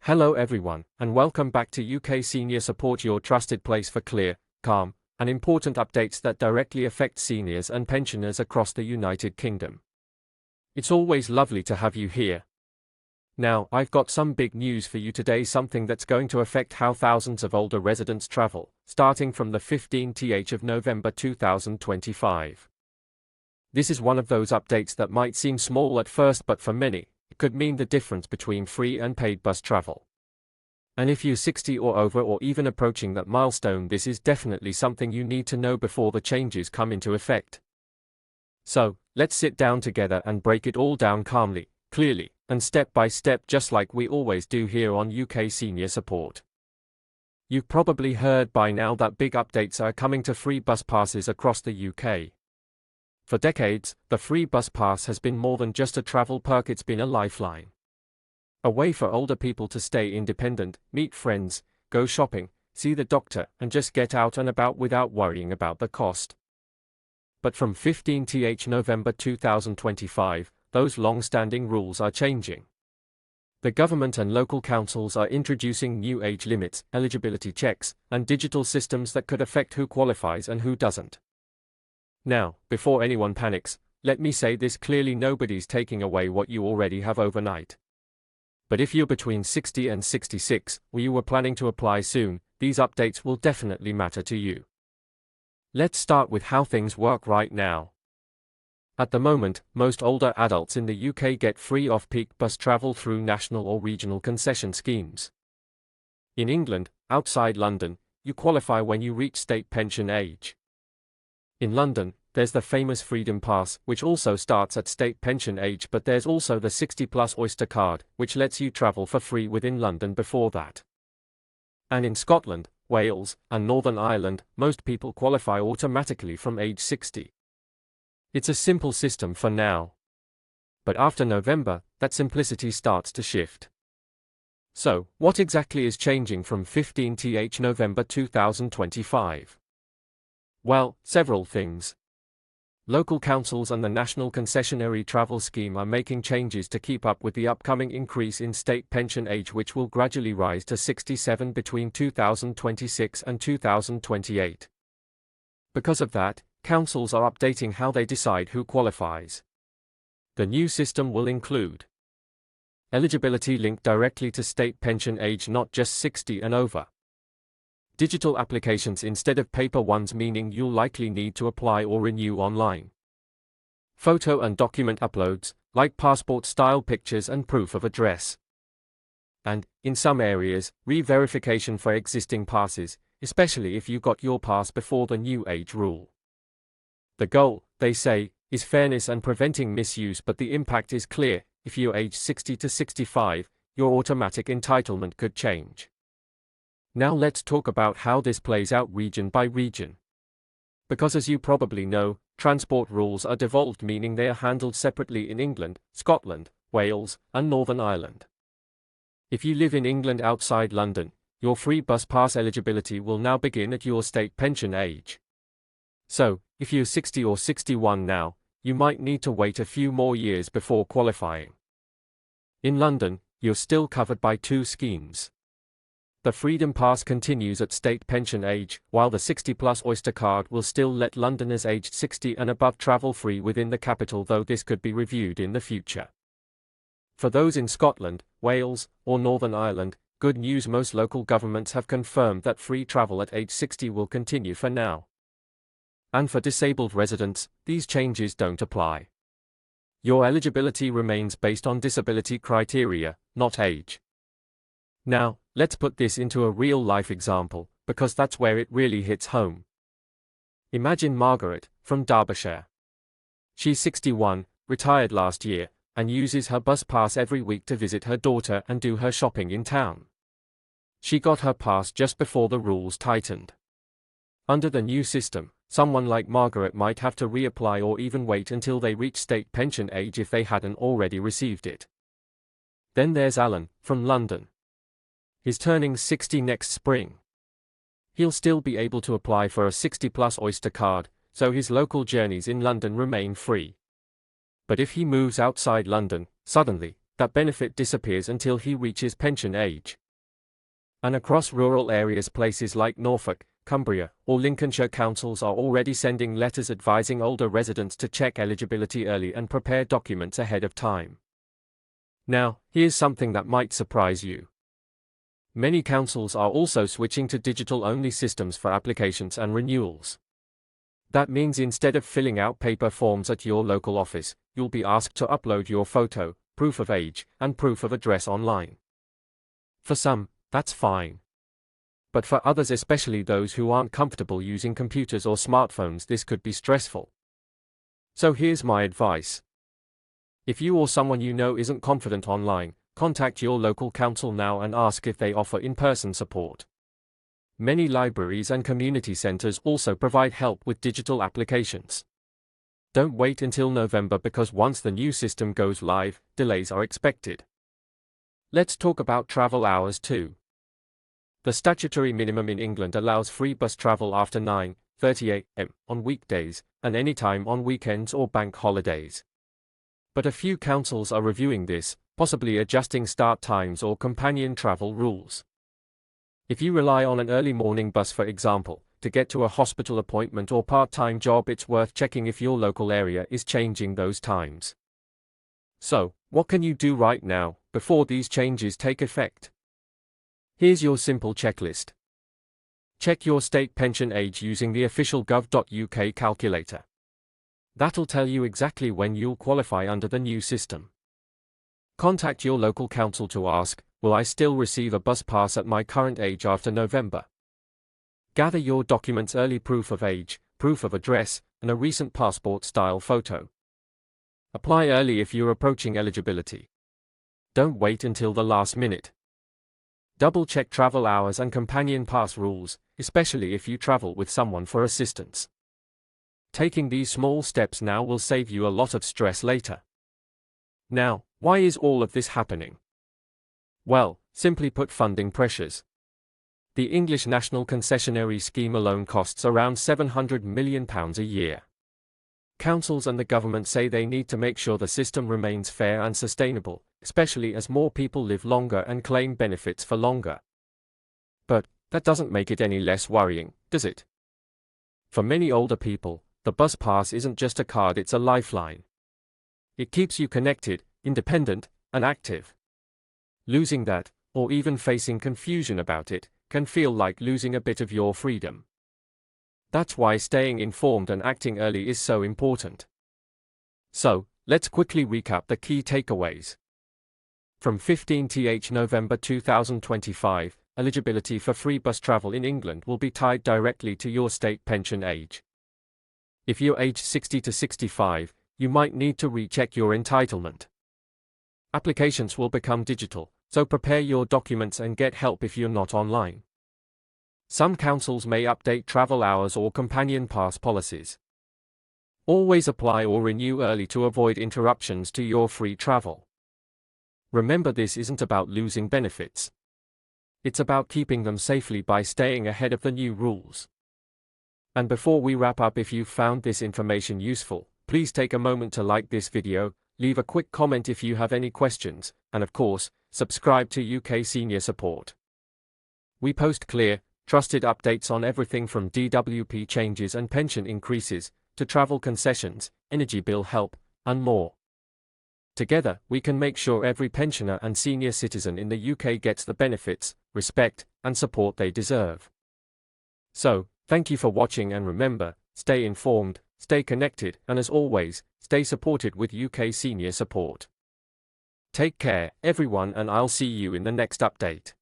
Hello everyone, and welcome back to UK Senior Support, your trusted place for clear, calm, and important updates that directly affect seniors and pensioners across the United Kingdom. It's always lovely to have you here. Now, I've got some big news for you today, something that's going to affect how thousands of older residents travel, starting from the 15th of November 2025. This is one of those updates that might seem small at first, but for many, it could mean the difference between free and paid bus travel. And if you're 60 or over or even approaching that milestone, this is definitely something you need to know before the changes come into effect. So, let's sit down together and break it all down calmly, clearly, and step by step, just like we always do here on UK Senior Support. You've probably heard by now that big updates are coming to free bus passes across the UK. For decades, the free bus pass has been more than just a travel perk, it's been a lifeline. A way for older people to stay independent, meet friends, go shopping, see the doctor, and just get out and about without worrying about the cost. But from 15th November 2025, those long-standing rules are changing. The government and local councils are introducing new age limits, eligibility checks, and digital systems that could affect who qualifies and who doesn't. Now, before anyone panics, let me say this clearly: nobody's taking away what you already have overnight. But if you're between 60 and 66, or you were planning to apply soon, these updates will definitely matter to you. Let's start with how things work right now. At the moment, most older adults in the UK get free off-peak bus travel through national or regional concession schemes. In England, outside London, you qualify when you reach state pension age. In London, there's the famous Freedom Pass, which also starts at state pension age, but there's also the 60+ Oyster card, which lets you travel for free within London before that. And in Scotland, Wales, and Northern Ireland, most people qualify automatically from age 60. It's a simple system for now. But after November, that simplicity starts to shift. So, what exactly is changing from 15th November 2025? Well, several things. Local councils and the National Concessionary Travel Scheme are making changes to keep up with the upcoming increase in state pension age, which will gradually rise to 67 between 2026 and 2028. Because of that, councils are updating how they decide who qualifies. The new system will include eligibility linked directly to state pension age, not just 60 and over. Digital applications instead of paper ones, meaning you'll likely need to apply or renew online. Photo and document uploads, like passport-style pictures and proof of address. And, in some areas, re-verification for existing passes, especially if you got your pass before the new age rule. The goal, they say, is fairness and preventing misuse, but the impact is clear: if you're aged 60 to 65, your automatic entitlement could change. Now let's talk about how this plays out region by region. Because as you probably know, transport rules are devolved, meaning they are handled separately in England, Scotland, Wales, and Northern Ireland. If you live in England outside London, your free bus pass eligibility will now begin at your state pension age. So, if you're 60 or 61 now, you might need to wait a few more years before qualifying. In London, you're still covered by two schemes. The Freedom Pass continues at state pension age, while the 60+ Oyster card will still let Londoners aged 60 and above travel free within the capital, though this could be reviewed in the future. For those in Scotland, Wales, or Northern Ireland, good news: most local governments have confirmed that free travel at age 60 will continue for now. And for disabled residents, these changes don't apply. Your eligibility remains based on disability criteria, not age. Now, let's put this into a real-life example, because that's where it really hits home. Imagine Margaret, from Derbyshire. She's 61, retired last year, and uses her bus pass every week to visit her daughter and do her shopping in town. She got her pass just before the rules tightened. Under the new system, someone like Margaret might have to reapply or even wait until they reach state pension age if they hadn't already received it. Then there's Alan, from London. He's turning 60 next spring. He'll still be able to apply for a 60+ Oyster card, so his local journeys in London remain free. But if he moves outside London, suddenly, that benefit disappears until he reaches pension age. And across rural areas, places like Norfolk, Cumbria, or Lincolnshire, councils are already sending letters advising older residents to check eligibility early and prepare documents ahead of time. Now, here's something that might surprise you. Many councils are also switching to digital-only systems for applications and renewals. That means instead of filling out paper forms at your local office, you'll be asked to upload your photo, proof of age, and proof of address online. For some, that's fine. But for others, especially those who aren't comfortable using computers or smartphones, this could be stressful. So here's my advice. If you or someone you know isn't confident online, contact your local council now and ask if they offer in-person support. Many libraries and community centers also provide help with digital applications. Don't wait until November, because once the new system goes live, delays are expected. Let's talk about travel hours too. The statutory minimum in England allows free bus travel after 9:30 a.m. on weekdays, and any time on weekends or bank holidays. But a few councils are reviewing this, possibly adjusting start times or companion travel rules. If you rely on an early morning bus, for example, to get to a hospital appointment or part-time job, it's worth checking if your local area is changing those times. So, what can you do right now, before these changes take effect? Here's your simple checklist. Check your state pension age using the official gov.uk calculator. That'll tell you exactly when you'll qualify under the new system. Contact your local council to ask, will I still receive a bus pass at my current age after November? Gather your documents early: proof of age, proof of address, and a recent passport-style photo. Apply early if you're approaching eligibility. Don't wait until the last minute. Double-check travel hours and companion pass rules, especially if you travel with someone for assistance. Taking these small steps now will save you a lot of stress later. Now, why is all of this happening? Well, simply put, funding pressures. The English National Concessionary Scheme alone costs around £700 million a year. Councils and the government say they need to make sure the system remains fair and sustainable, especially as more people live longer and claim benefits for longer. But that doesn't make it any less worrying, does it? For many older people, the bus pass isn't just a card, it's a lifeline. It keeps you connected, independent, and active. Losing that, or even facing confusion about it, can feel like losing a bit of your freedom. That's why staying informed and acting early is so important. So, let's quickly recap the key takeaways. From 15th November 2025, eligibility for free bus travel in England will be tied directly to your state pension age. If you're aged 60 to 65, you might need to recheck your entitlement. Applications will become digital, so prepare your documents and get help if you're not online. Some councils may update travel hours or companion pass policies. Always apply or renew early to avoid interruptions to your free travel. Remember, this isn't about losing benefits. It's about keeping them safely by staying ahead of the new rules. And before we wrap up, if you found this information useful, please take a moment to like this video, leave a quick comment if you have any questions, and of course, subscribe to UK Senior Support. We post clear, trusted updates on everything from DWP changes and pension increases, to travel concessions, energy bill help, and more. Together, we can make sure every pensioner and senior citizen in the UK gets the benefits, respect, and support they deserve. So, thank you for watching, and remember, stay informed, stay connected, and as always, stay supported with UK Senior Support. Take care, everyone, and I'll see you in the next update.